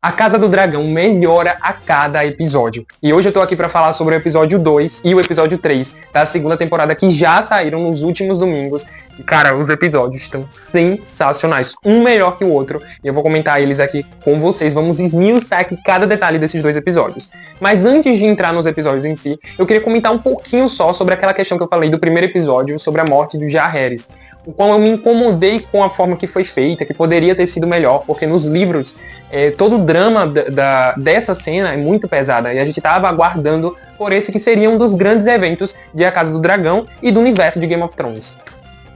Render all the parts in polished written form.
A Casa do Dragão melhora a cada episódio. E hoje eu tô aqui pra falar sobre o episódio 2 e o episódio 3 da segunda temporada que já saíram nos últimos domingos. E, cara, os episódios estão sensacionais. Um melhor que o outro. E eu vou comentar eles aqui com vocês. Vamos esmiuçar aqui cada detalhe desses dois episódios. Mas antes de entrar nos episódios em si, eu queria comentar um pouquinho só sobre aquela questão que eu falei do primeiro episódio, sobre a morte do Jaehaerys. O qual eu me incomodei com a forma que foi feita, que poderia ter sido melhor, porque nos livros todo o drama dessa cena é muito pesada, e a gente estava aguardando por esse que seria um dos grandes eventos de A Casa do Dragão e do universo de Game of Thrones.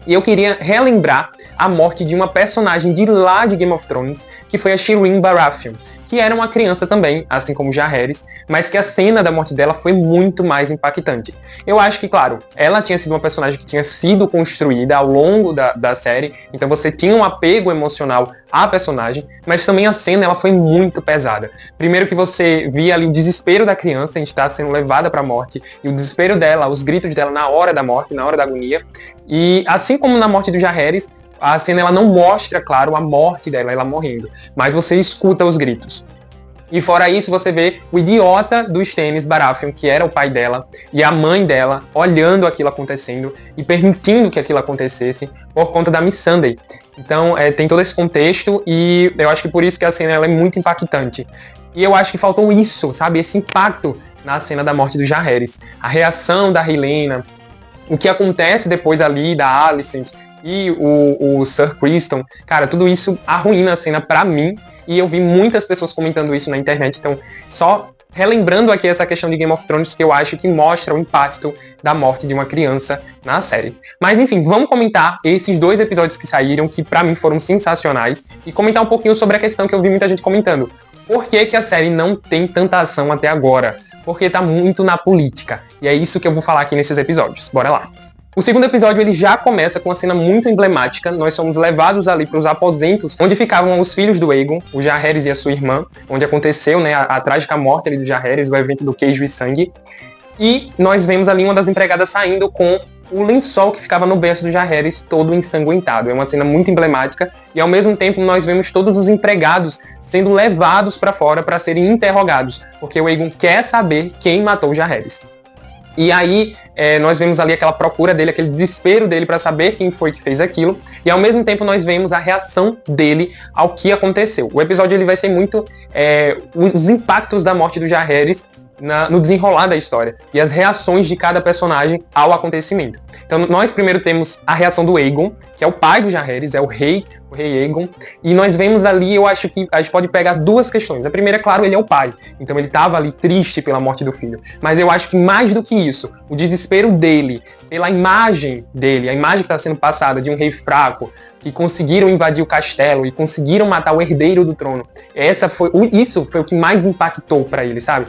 E eu queria relembrar a morte de uma personagem de lá de Game of Thrones, que foi a Shireen Baratheon, que era uma criança também, assim como Jaehaerys, mas que a cena da morte dela foi muito mais impactante. Eu acho que, claro, ela tinha sido uma personagem que tinha sido construída ao longo da série, então você tinha um apego emocional à personagem, mas também a cena ela foi muito pesada. Primeiro que você via ali o desespero da criança, a gente está sendo levada para a morte, e o desespero dela, os gritos dela na hora da morte, na hora da agonia, e assim como na morte do Jaehaerys, a cena ela não mostra, claro, a morte dela, ela morrendo, mas você escuta os gritos. E fora isso, você vê o idiota do Stannis Baratheon, que era o pai dela, e a mãe dela, olhando aquilo acontecendo e permitindo que aquilo acontecesse por conta da Missandei. Então, tem todo esse contexto e eu acho que por isso que a cena ela é muito impactante. E eu acho que faltou isso, sabe? Esse impacto na cena da morte do Jaehaerys. A reação da Rhaelyna, o que acontece depois ali da Alicent e o Sir Criston, cara, tudo isso arruína a cena pra mim, e eu vi muitas pessoas comentando isso na internet, então só relembrando aqui essa questão de Game of Thrones, que eu acho que mostra o impacto da morte de uma criança na série. Mas enfim, vamos comentar esses dois episódios que saíram, que pra mim foram sensacionais, e comentar um pouquinho sobre a questão que eu vi muita gente comentando. Por que que a série não tem tanta ação até agora? Porque tá muito na política, e é isso que eu vou falar aqui nesses episódios. Bora lá! O segundo episódio ele já começa com uma cena muito emblemática. Nós somos levados ali para os aposentos onde ficavam os filhos do Aegon, o Jaehaerys e a sua irmã, onde aconteceu, né, a trágica morte ali do Jaehaerys, o evento do queijo e sangue. E nós vemos ali uma das empregadas saindo com o lençol que ficava no berço do Jaehaerys todo ensanguentado. É uma cena muito emblemática e ao mesmo tempo nós vemos todos os empregados sendo levados para fora para serem interrogados, porque o Aegon quer saber quem matou o Jaehaerys. E aí nós vemos ali aquela procura dele, aquele desespero dele para saber quem foi que fez aquilo. E ao mesmo tempo nós vemos a reação dele ao que aconteceu. O episódio ele vai ser muito os impactos da morte do Jaehaerys no desenrolar da história. E as reações de cada personagem ao acontecimento. Então nós primeiro temos a reação do Aegon, que é o pai do Jaehaerys, é o rei Aegon, e nós vemos ali, eu acho que a gente pode pegar duas questões. A primeira, é claro, ele é o pai, então ele estava ali triste pela morte do filho, mas eu acho que mais do que isso, o desespero dele, pela imagem dele, a imagem que está sendo passada de um rei fraco, que conseguiram invadir o castelo e conseguiram matar o herdeiro do trono, isso foi o que mais impactou para ele, sabe?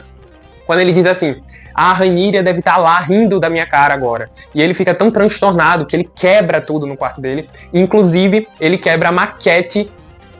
Quando ele diz assim, a Rhaenyra deve estar lá rindo da minha cara agora. E ele fica tão transtornado que ele quebra tudo no quarto dele. Inclusive, ele quebra a maquete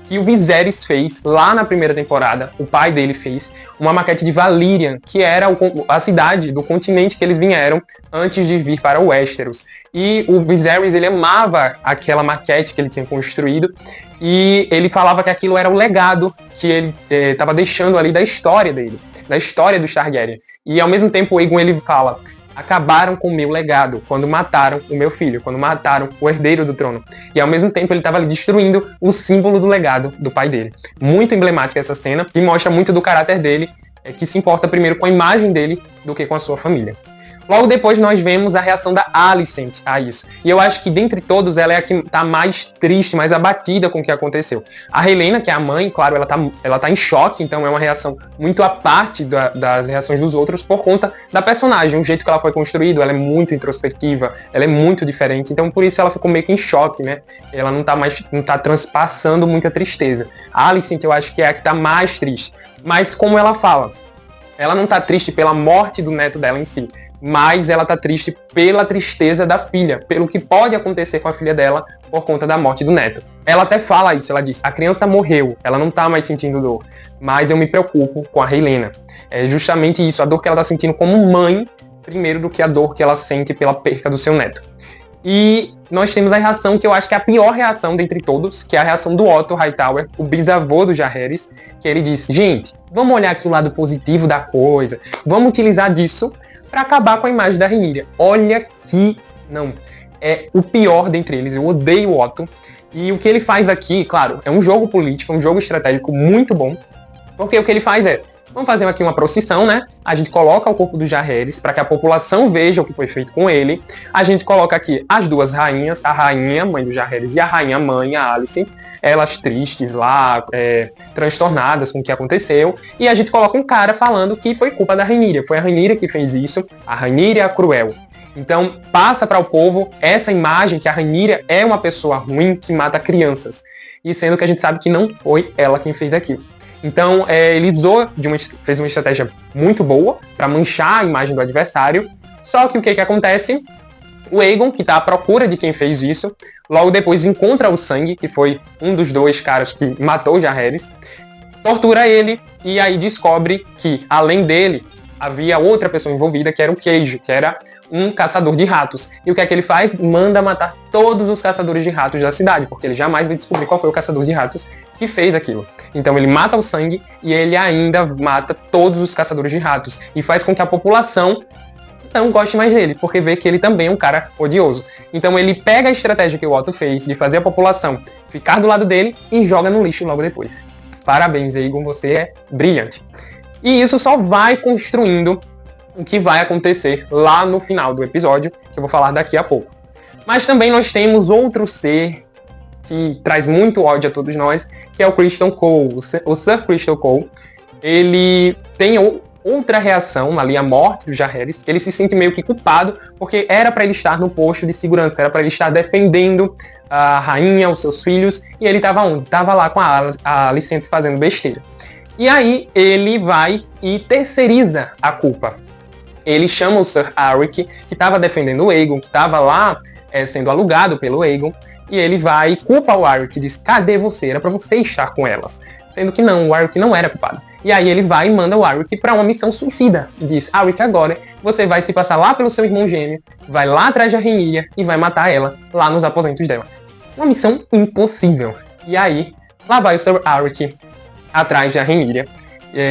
que o Viserys fez lá na primeira temporada. O pai dele fez uma maquete de Valyrian, que era a cidade do continente que eles vieram antes de vir para Westeros. E o Viserys, ele amava aquela maquete que ele tinha construído. E ele falava que aquilo era o legado que ele estava deixando ali da história dele, da história do Targaryen. E ao mesmo tempo o Aegon ele fala, acabaram com o meu legado quando mataram o meu filho, quando mataram o herdeiro do trono. E ao mesmo tempo ele estava ali destruindo o símbolo do legado do pai dele. Muito emblemática essa cena, que mostra muito do caráter dele, que se importa primeiro com a imagem dele do que com a sua família. Logo depois nós vemos a reação da Alicent a isso. E eu acho que dentre todos ela é a que está mais triste, mais abatida com o que aconteceu. A Rhaelyna, que é a mãe, claro, ela tá em choque, então é uma reação muito à parte das reações dos outros por conta da personagem. O jeito que ela foi construída, ela é muito introspectiva, ela é muito diferente, então por isso ela ficou meio que em choque, né? Ela não tá transpassando muita tristeza. A Alicent eu acho que é a que tá mais triste. Mas como ela fala, ela não tá triste pela morte do neto dela em si, mas ela tá triste pela tristeza da filha, pelo que pode acontecer com a filha dela por conta da morte do neto. Ela até fala isso, ela diz, a criança morreu, ela não tá mais sentindo dor, mas eu me preocupo com a Rhaelyna. É justamente isso, a dor que ela tá sentindo como mãe, primeiro do que a dor que ela sente pela perca do seu neto. E nós temos a reação que eu acho que é a pior reação dentre todos, que é a reação do Otto Hightower, o bisavô do Jaehaerys, que ele disse, gente, vamos olhar aqui o lado positivo da coisa, vamos utilizar disso para acabar com a imagem da Rhaenyra. Olha que não, é o pior dentre eles, eu odeio o Otto, e o que ele faz aqui, claro, é um jogo político, um jogo estratégico muito bom, porque o que ele faz é, vamos fazer aqui uma procissão, né? A gente coloca o corpo do Jaehaerys para que a população veja o que foi feito com ele. A gente coloca aqui as duas rainhas, a rainha, mãe do Jaehaerys, e a rainha mãe, a Alicent, elas tristes lá, transtornadas com o que aconteceu. E a gente coloca um cara falando que foi culpa da Rhaenyra. Foi a Rhaenyra que fez isso, a Rhaenyra é a cruel. Então, passa para o povo essa imagem que a Rhaenyra é uma pessoa ruim que mata crianças. E sendo que a gente sabe que não foi ela quem fez aquilo. Então, ele fez uma estratégia muito boa para manchar a imagem do adversário. Só que o que acontece? O Aegon, que está à procura de quem fez isso, logo depois encontra o Sangue, que foi um dos dois caras que matou o Jaehaerys, tortura ele e aí descobre que, além dele, havia outra pessoa envolvida, que era o Queijo, que era um caçador de ratos. E o que é que ele faz? Manda matar todos os caçadores de ratos da cidade, porque ele jamais vai descobrir qual foi o caçador de ratos que fez aquilo. Então ele mata o Sangue e ele ainda mata todos os caçadores de ratos. E faz com que a população não goste mais dele, porque vê que ele também é um cara odioso. Então ele pega a estratégia que o Otto fez de fazer a população ficar do lado dele e joga no lixo logo depois. Parabéns, Aegon, você é brilhante. E isso só vai construindo o que vai acontecer lá no final do episódio, que eu vou falar daqui a pouco. Mas também nós temos outro ser que traz muito ódio a todos nós, que é o Criston Cole. O Sir Criston Cole, ele tem outra reação ali à morte do Jaehaerys. Ele se sente meio que culpado, porque era para ele estar no posto de segurança, era para ele estar defendendo a rainha, os seus filhos, e ele estava onde? Estava lá com a Alicent fazendo besteira. E aí ele vai e terceiriza a culpa. Ele chama o Sir Arryk, que estava defendendo o Aegon, que estava lá sendo alugado pelo Aegon, e ele vai e culpa o Arryk, diz, cadê você? Era para você estar com elas. Sendo que não, o Arryk não era culpado. E aí ele vai e manda o Arryk para uma missão suicida. Diz, Arryk, agora você vai se passar lá pelo seu irmão gêmeo, vai lá atrás da Rhaenyra e vai matar ela lá nos aposentos dela. Uma missão impossível. E aí, lá vai o Sir Arryk atrás da Rhaenyra,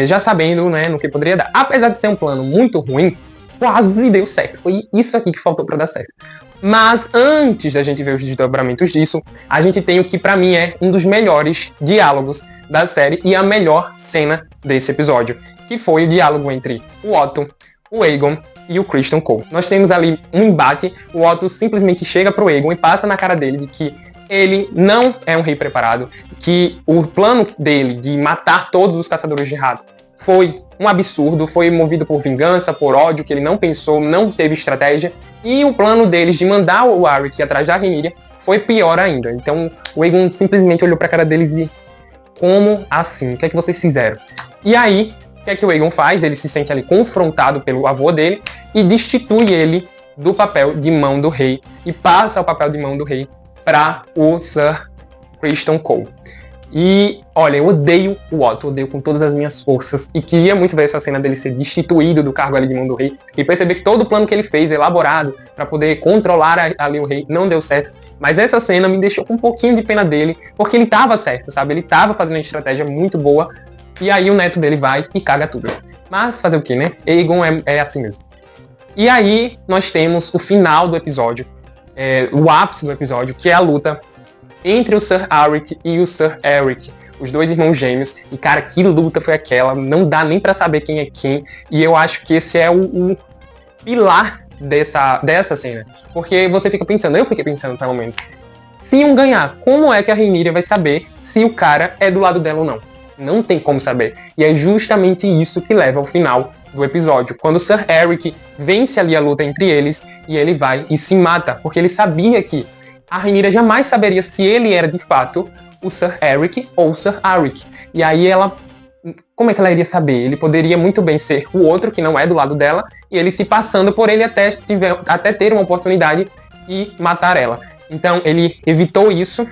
já sabendo, né, no que poderia dar. Apesar de ser um plano muito ruim, quase deu certo. Foi isso aqui que faltou para dar certo. Mas antes da gente ver os desdobramentos disso, a gente tem o que pra mim é um dos melhores diálogos da série e a melhor cena desse episódio, que foi o diálogo entre o Otto, o Aegon e o Criston Cole. Nós temos ali um embate, o Otto simplesmente chega pro Aegon e passa na cara dele de que ele não é um rei preparado, que o plano dele de matar todos os caçadores de rato foi um absurdo, foi movido por vingança, por ódio, que ele não pensou, não teve estratégia, e o plano deles de mandar o Arryk atrás da Rhaenyra foi pior ainda. Então o Aegon simplesmente olhou pra cara deles e como assim? O que é que vocês fizeram? E aí, o que é que o Aegon faz? Ele se sente ali confrontado pelo avô dele e destitui ele do papel de mão do rei e passa o papel de mão do rei para o Sir Criston Cole. E, olha, eu odeio o Otto, odeio com todas as minhas forças, e queria muito ver essa cena dele ser destituído do cargo ali de mão do rei, e perceber que todo o plano que ele fez, elaborado, para poder controlar ali o rei, não deu certo. Mas essa cena me deixou com um pouquinho de pena dele, porque ele tava certo, sabe? Ele tava fazendo uma estratégia muito boa, e aí o neto dele vai e caga tudo. Mas fazer o quê, né? Aegon é assim mesmo. E aí nós temos o final do episódio, o ápice do episódio, que é a luta entre o Sir Arryk e o Sir Eric, os dois irmãos gêmeos. E, cara, que luta foi aquela? Não dá nem pra saber quem é quem. E eu acho que esse é o pilar dessa cena. Porque você fica pensando, eu fiquei pensando pelo menos, se um ganhar, como é que a Rhaenyra vai saber se o cara é do lado dela ou não? Não tem como saber. E é justamente isso que leva ao final do episódio, quando o Sir Eric vence ali a luta entre eles e ele vai e se mata, porque ele sabia que a Rhaenyra jamais saberia se ele era de fato o Sir Eric ou o Sir Arryk. E aí ela, como é que ela iria saber? Ele poderia muito bem ser o outro que não é do lado dela e ele se passando por ele até ter uma oportunidade e matar ela. Então ele evitou isso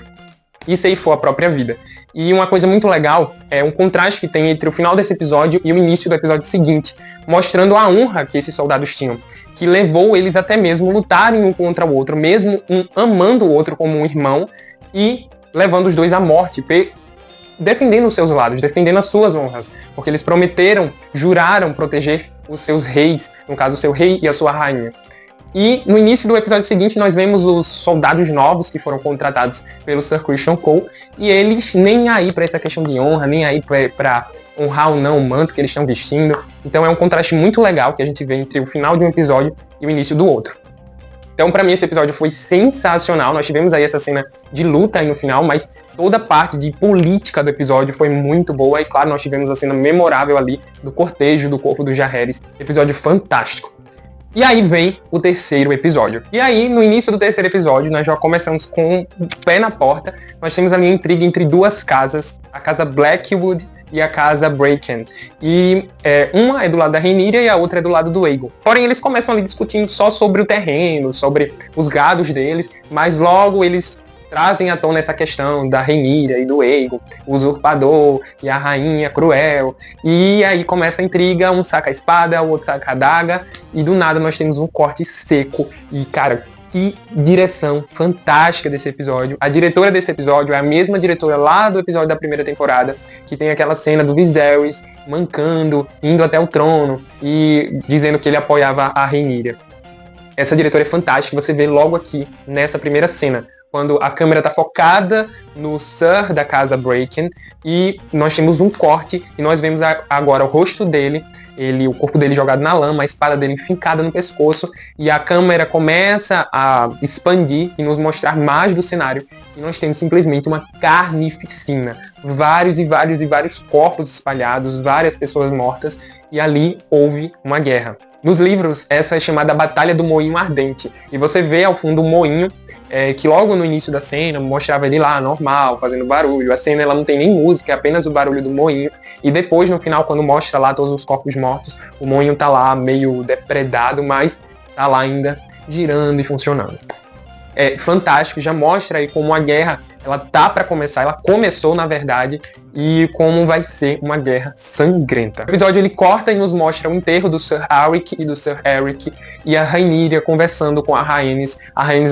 e ceifou a própria vida. E uma coisa muito legal é um contraste que tem entre o final desse episódio e o início do episódio seguinte, mostrando a honra que esses soldados tinham, que levou eles até mesmo lutarem um contra o outro, mesmo um amando o outro como um irmão e levando os dois à morte, defendendo os seus lados, defendendo as suas honras, porque eles prometeram, juraram proteger os seus reis, no caso o seu rei e a sua rainha. E no início do episódio seguinte nós vemos os soldados novos que foram contratados pelo Sir Criston Cole, e eles nem aí para essa questão de honra, nem aí para honrar ou não o manto que eles estão vestindo. Então é um contraste muito legal que a gente vê entre o final de um episódio e o início do outro. Então, pra mim, esse episódio foi sensacional. Nós tivemos aí essa cena de luta aí no final, mas toda a parte de política do episódio foi muito boa. E, claro, nós tivemos a cena memorável ali do cortejo do corpo do Jaehaerys. Episódio fantástico. E aí vem o terceiro episódio. E aí, no início do terceiro episódio, nós já começamos com o pé na porta. Nós temos ali a intriga entre duas casas. A casa Blackwood e a casa Bracken. E uma é do lado da Rhaenyra e a outra é do lado do Aegon. Porém, eles começam ali discutindo só sobre o terreno, sobre os gados deles, mas logo eles trazem à tona essa questão da Rhaenyra e do Aegon, o usurpador e a rainha cruel. E aí começa a intriga, um saca a espada, o outro saca a adaga, e do nada nós temos um corte seco. E, cara, que direção fantástica desse episódio. A diretora desse episódio é a mesma diretora lá do episódio da primeira temporada, que tem aquela cena do Viserys mancando, indo até o trono e dizendo que ele apoiava a Rhaenyra. Essa diretora é fantástica, você vê logo aqui nessa primeira cena, quando a câmera está focada no Sir da casa Bracken e nós temos um corte e nós vemos agora o rosto dele, o corpo dele jogado na lama, a espada dele fincada no pescoço, e a câmera começa a expandir e nos mostrar mais do cenário, e nós temos simplesmente uma carnificina, vários e vários e vários corpos espalhados, várias pessoas mortas, e ali houve uma guerra. Nos livros, essa é chamada Batalha do Moinho Ardente. E você vê ao fundo o moinho, que logo no início da cena mostrava ele lá, normal, fazendo barulho. A cena ela não tem nem música, é apenas o barulho do moinho. E depois, no final, quando mostra lá todos os corpos mortos, o moinho tá lá meio depredado, mas tá lá ainda girando e funcionando. É fantástico, já mostra aí como a guerra ela tá para começar, ela começou na verdade, e como vai ser uma guerra sangrenta. O episódio ele corta e nos mostra o enterro do Sir Alric e do Sir Eric e a Rhaenyra conversando com a Rhaenys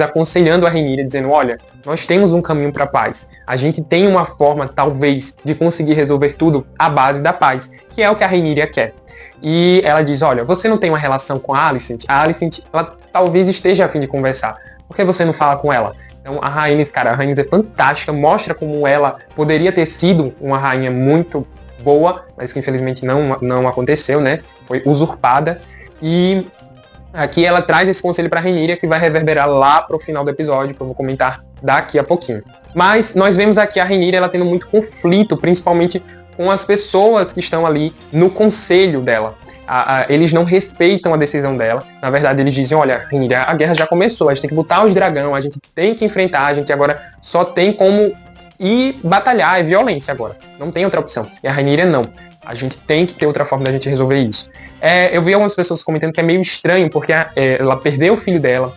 aconselhando a Rhaenyra, dizendo: olha, nós temos um caminho para a paz, a gente tem uma forma talvez de conseguir resolver tudo à base da paz, que é o que a Rhaenyra quer. E ela diz: olha, você não tem uma relação com a Alicent? A Alicent ela talvez esteja a fim de conversar. Por que você não fala com ela? Então a Rhaenys, cara, a Rhaenys é fantástica, mostra como ela poderia ter sido uma rainha muito boa, mas que infelizmente não aconteceu, né? Foi usurpada. E aqui ela traz esse conselho para a Rhaenyra que vai reverberar lá pro final do episódio, que eu vou comentar daqui a pouquinho. Mas nós vemos aqui a Rhaenyra ela tendo muito conflito, principalmente com as pessoas que estão ali no conselho dela. Eles não respeitam a decisão dela. Na verdade, eles dizem: olha, Rhaenyra, a guerra já começou, a gente tem que botar os dragões, a gente tem que enfrentar, a gente agora só tem como ir batalhar, é violência agora. Não tem outra opção. E a Rhaenyra não. A gente tem que ter outra forma da gente resolver isso. Eu vi algumas pessoas comentando que é meio estranho, porque ela perdeu o filho dela,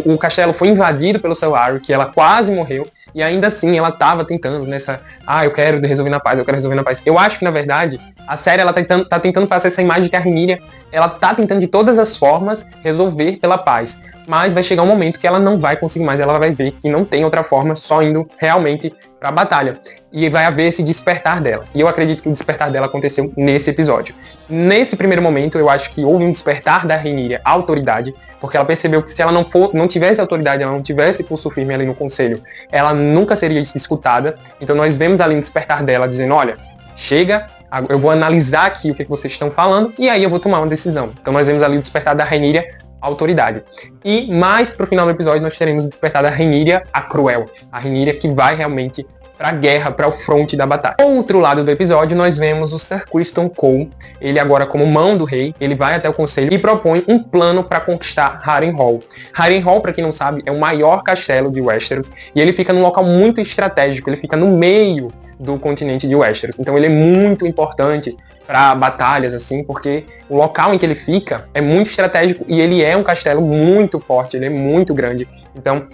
o castelo foi invadido pelo Sir Alric, ela quase morreu, e ainda assim ela estava tentando nessa, eu quero resolver na paz, eu quero resolver na paz. Eu acho que na verdade a série ela tá tentando passar essa imagem de que a Rhaenyra ela tá tentando de todas as formas resolver pela paz, mas vai chegar um momento que ela não vai conseguir mais, ela vai ver que não tem outra forma, só indo realmente pra batalha, e vai haver esse despertar dela, e eu acredito que o despertar dela aconteceu nesse episódio. Nesse primeiro momento eu acho que houve um despertar da Rhaenyra à autoridade, porque ela percebeu que se ela não tivesse autoridade, ela não tivesse pulso firme ali no conselho, ela nunca seria escutada. Então nós vemos ali um despertar dela dizendo: olha, chega, eu vou analisar aqui o que vocês estão falando e aí eu vou tomar uma decisão. Então nós vemos ali o despertar da Rhaenyra à autoridade. E mais pro final do episódio nós teremos o despertar da Rhaenyra a cruel, a Rhaenyra que vai realmente para a guerra, para o fronte da batalha. Do outro lado do episódio, nós vemos o Sir Criston Cole, ele agora como mão do rei, ele vai até o conselho e propõe um plano para conquistar Harrenhal. Harrenhal, para quem não sabe, é o maior castelo de Westeros, e ele fica num local muito estratégico, ele fica no meio do continente de Westeros, então ele é muito importante para batalhas, assim, porque o local em que ele fica é muito estratégico e ele é um castelo muito forte, ele é muito grande. Então,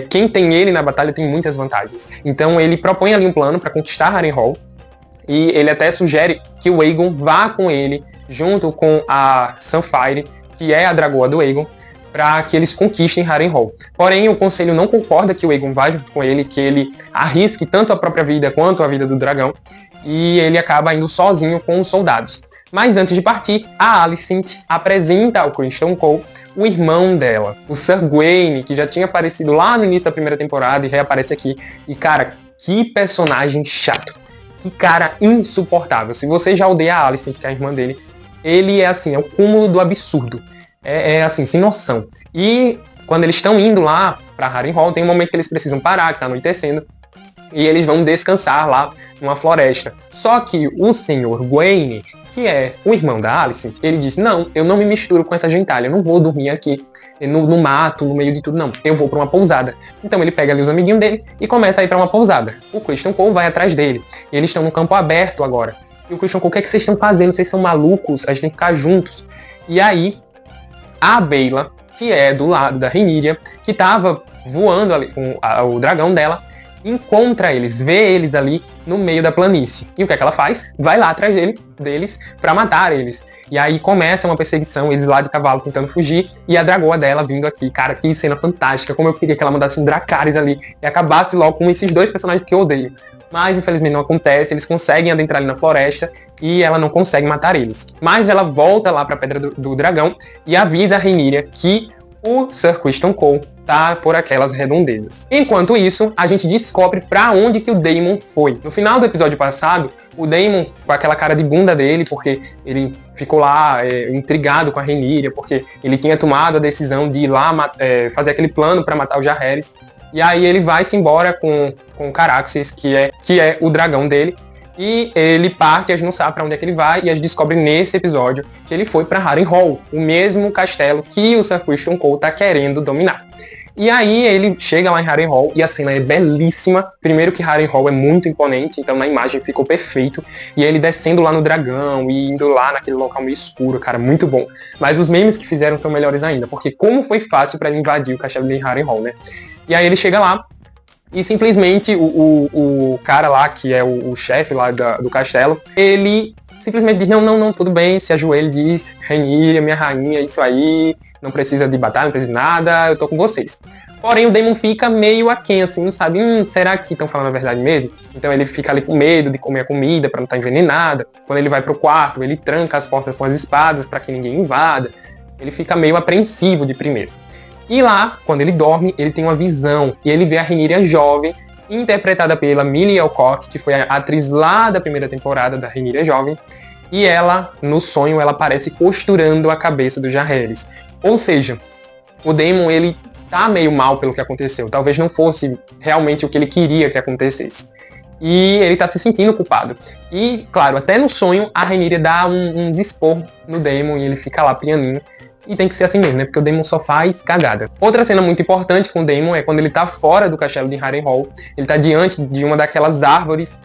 quem tem ele na batalha tem muitas vantagens. Então, ele propõe ali um plano para conquistar Harrenhal e ele até sugere que o Aegon vá com ele, junto com a Sunfyre, que é a dragoa do Aegon, para que eles conquistem Harrenhal. Porém, o conselho não concorda que o Aegon vá junto com ele, que ele arrisque tanto a própria vida quanto a vida do dragão, e ele acaba indo sozinho com os soldados. Mas antes de partir, a Alicent apresenta ao Criston Cole o irmão dela, o Sir Gawain, que já tinha aparecido lá no início da primeira temporada e reaparece aqui. E cara, que personagem chato, que cara insuportável. Se você já odeia a Alicent, que é a irmã dele, ele é assim, é o cúmulo do absurdo. É assim, sem noção. E quando eles estão indo lá pra Harrenhal, tem um momento que eles precisam parar, que tá anoitecendo, e eles vão descansar lá numa floresta. Só que o Sr. Gawain, que é o irmão da Alicent, ele diz, não, eu não me misturo com essa gentalha, eu não vou dormir aqui no mato, no meio de tudo, não, eu vou pra uma pousada. Então ele pega ali os amiguinhos dele e começa a ir pra uma pousada. O Criston Cole vai atrás dele, e eles estão no campo aberto agora. E o Criston Cole, o que é que vocês estão fazendo? Vocês são malucos? A gente tem que ficar juntos. E aí, a Baela, que é do lado da Rhaenyra, que tava voando ali com o dragão dela, encontra eles, vê eles ali no meio da planície. E o que é que ela faz? Vai lá atrás deles pra matar eles. E aí começa uma perseguição, eles lá de cavalo tentando fugir, e a dragoa dela vindo aqui. Cara, que cena fantástica, como eu queria que ela mandasse um Dracarys ali e acabasse logo com esses dois personagens que eu odeio. Mas infelizmente não acontece, eles conseguem adentrar ali na floresta e ela não consegue matar eles. Mas ela volta lá pra Pedra do Dragão e avisa a Rhaenyra que o Sir Criston Cole tá por aquelas redondezas. Enquanto isso, a gente descobre pra onde que o Daemon foi. No final do episódio passado, o Daemon, com aquela cara de bunda dele, porque ele ficou lá intrigado com a Rhaenyra, porque ele tinha tomado a decisão de ir lá fazer aquele plano pra matar o Jaehaerys. E aí ele vai-se embora com o Caraxes, que é o dragão dele. E ele parte, a gente não sabe pra onde é que ele vai, e a gente descobre nesse episódio que ele foi pra Harrenhal, o mesmo castelo que o Sir Criston Cole tá querendo dominar. E aí ele chega lá em Harrenhal e a cena é belíssima. Primeiro que Harrenhal é muito imponente, então na imagem ficou perfeito. E ele descendo lá no dragão e indo lá naquele local meio escuro, cara, muito bom. Mas os memes que fizeram são melhores ainda, porque como foi fácil pra ele invadir o castelo de Harrenhal, né? E aí ele chega lá, e simplesmente o cara lá, que é o chefe lá do castelo, ele simplesmente diz, não, tudo bem, se ajoelha e diz, Rhaenyra, minha rainha, isso aí, não precisa de batalha, não precisa de nada, eu tô com vocês. Porém, o Daemon fica meio aquém, assim, não sabe, será que estão falando a verdade mesmo? Então ele fica ali com medo de comer a comida pra não estar envenenada. Quando ele vai pro quarto, ele tranca as portas com as espadas pra que ninguém invada. Ele fica meio apreensivo de primeiro. E lá, quando ele dorme, ele tem uma visão, e ele vê a Rhaenyra jovem, interpretada pela Millie Alcock, que foi a atriz lá da primeira temporada da Rhaenyra jovem, e ela, no sonho, ela aparece costurando a cabeça do Jaehaerys. Ou seja, o Daemon, ele tá meio mal pelo que aconteceu, talvez não fosse realmente o que ele queria que acontecesse. E ele tá se sentindo culpado. E, claro, até no sonho, a Rhaenyra dá um desporro no Daemon, e ele fica lá pianinho. E tem que ser assim mesmo, né? Porque o Daemon só faz cagada. Outra cena muito importante com o Daemon é quando ele tá fora do castelo de Harrenhal. Ele tá diante de uma daquelas árvores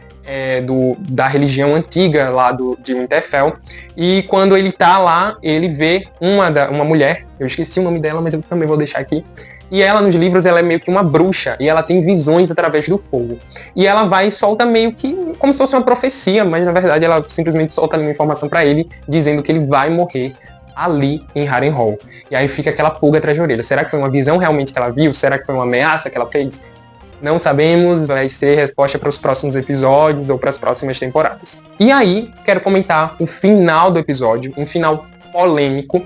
da religião antiga lá de Winterfell. E quando ele tá lá, ele vê uma mulher. Eu esqueci o nome dela, mas eu também vou deixar aqui. E ela, nos livros, ela é meio que uma bruxa. E ela tem visões através do fogo. E ela vai e solta meio que como se fosse uma profecia. Mas, na verdade, ela simplesmente solta uma informação pra ele, dizendo que ele vai morrer ali em Harrenhal. E aí fica aquela pulga atrás da orelha. Será que foi uma visão realmente que ela viu? Será que foi uma ameaça que ela fez? Não sabemos, vai ser resposta para os próximos episódios ou para as próximas temporadas. E aí, quero comentar o final do episódio, um final polêmico,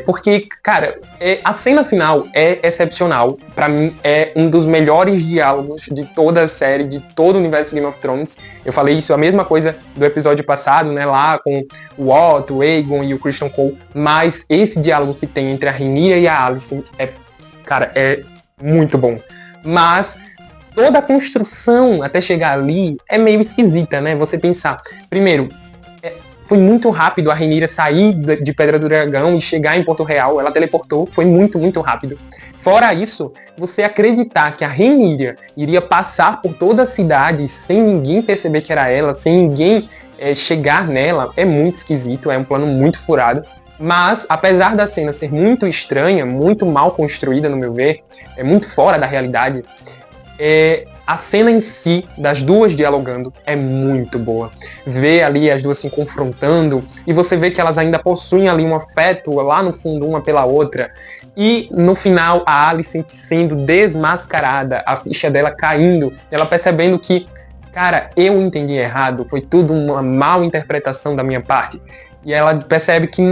porque, cara, a cena final é excepcional. Pra mim, é um dos melhores diálogos de toda a série, de todo o universo Game of Thrones. Eu falei isso, a mesma coisa do episódio passado, né, lá com o Otto, o Aegon e o Criston Cole, mas esse diálogo que tem entre a Rhaenyra e a Alicent é muito bom. Mas toda a construção até chegar ali é meio esquisita, né? Você pensar, primeiro, foi muito rápido a Rhaenyra sair de Pedra do Dragão e chegar em Porto Real. Ela teleportou, foi muito, muito rápido. Fora isso, você acreditar que a Rhaenyra iria passar por toda a cidade sem ninguém perceber que era ela, sem ninguém chegar nela é muito esquisito, é um plano muito furado. Mas, apesar da cena ser muito estranha, muito mal construída, no meu ver, é muito fora da realidade, a cena em si, das duas dialogando, é muito boa. Ver ali as duas se confrontando, e você vê que elas ainda possuem ali um afeto lá no fundo, uma pela outra. E no final, a Alicent sendo desmascarada, a ficha dela caindo, ela percebendo que, cara, eu entendi errado, foi tudo uma mal interpretação da minha parte. E ela percebe que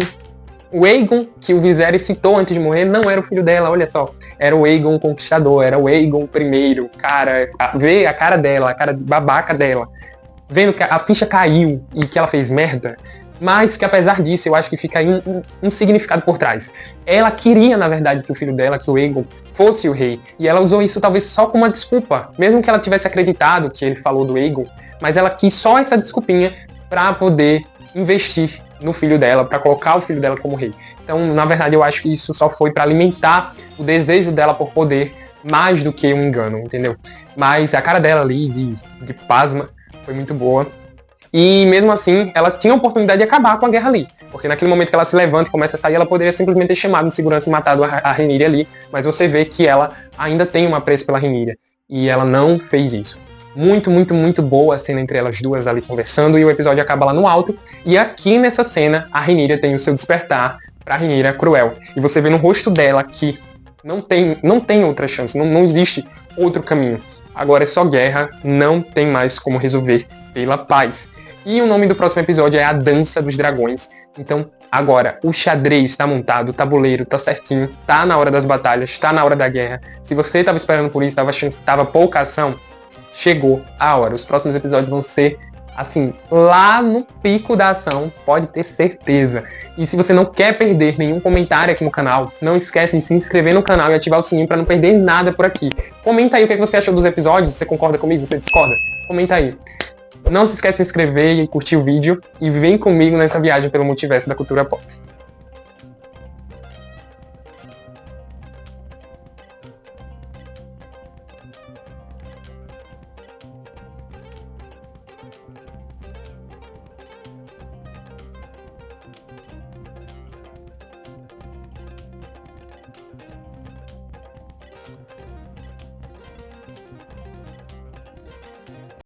o Aegon, que o Viserys citou antes de morrer, não era o filho dela, olha só. Era o Aegon Conquistador, era o Aegon I, cara. Vê a cara dela, a cara de babaca dela. Vendo que a ficha caiu e que ela fez merda. Mas que apesar disso, eu acho que fica aí um significado por trás. Ela queria, na verdade, que o filho dela, que o Aegon, fosse o rei. E ela usou isso talvez só como uma desculpa. Mesmo que ela tivesse acreditado que ele falou do Aegon. Mas ela quis só essa desculpinha pra poder investir no filho dela, para colocar o filho dela como rei. Então, na verdade, eu acho que isso só foi para alimentar o desejo dela por poder, mais do que um engano, entendeu? Mas a cara dela ali, de pasma, foi muito boa. E mesmo assim, ela tinha a oportunidade de acabar com a guerra ali. Porque naquele momento que ela se levanta e começa a sair, ela poderia simplesmente ter chamado um segurança e matado a Rhaenyra ali. Mas você vê que ela ainda tem um apreço pela Rhaenyra. E ela não fez isso. Muito, muito, muito boa a cena entre elas duas ali conversando, e o episódio acaba lá no alto. E aqui nessa cena, a Rhaenyra tem o seu despertar pra Rhaenyra cruel. E você vê no rosto dela que não tem outra chance, não existe outro caminho. Agora é só guerra, não tem mais como resolver pela paz. E o nome do próximo episódio é A Dança dos Dragões. Então, agora, o xadrez tá montado, o tabuleiro tá certinho, tá na hora das batalhas, tá na hora da guerra. Se você tava esperando por isso, tava achando que tava pouca ação, chegou a hora. Os próximos episódios vão ser, assim, lá no pico da ação, pode ter certeza. E se você não quer perder nenhum comentário aqui no canal, não esquece de se inscrever no canal e ativar o sininho para não perder nada por aqui. Comenta aí o que você achou dos episódios, você concorda comigo, você discorda? Comenta aí. Não se esquece de se inscrever e curtir o vídeo, e vem comigo nessa viagem pelo multiverso da cultura pop.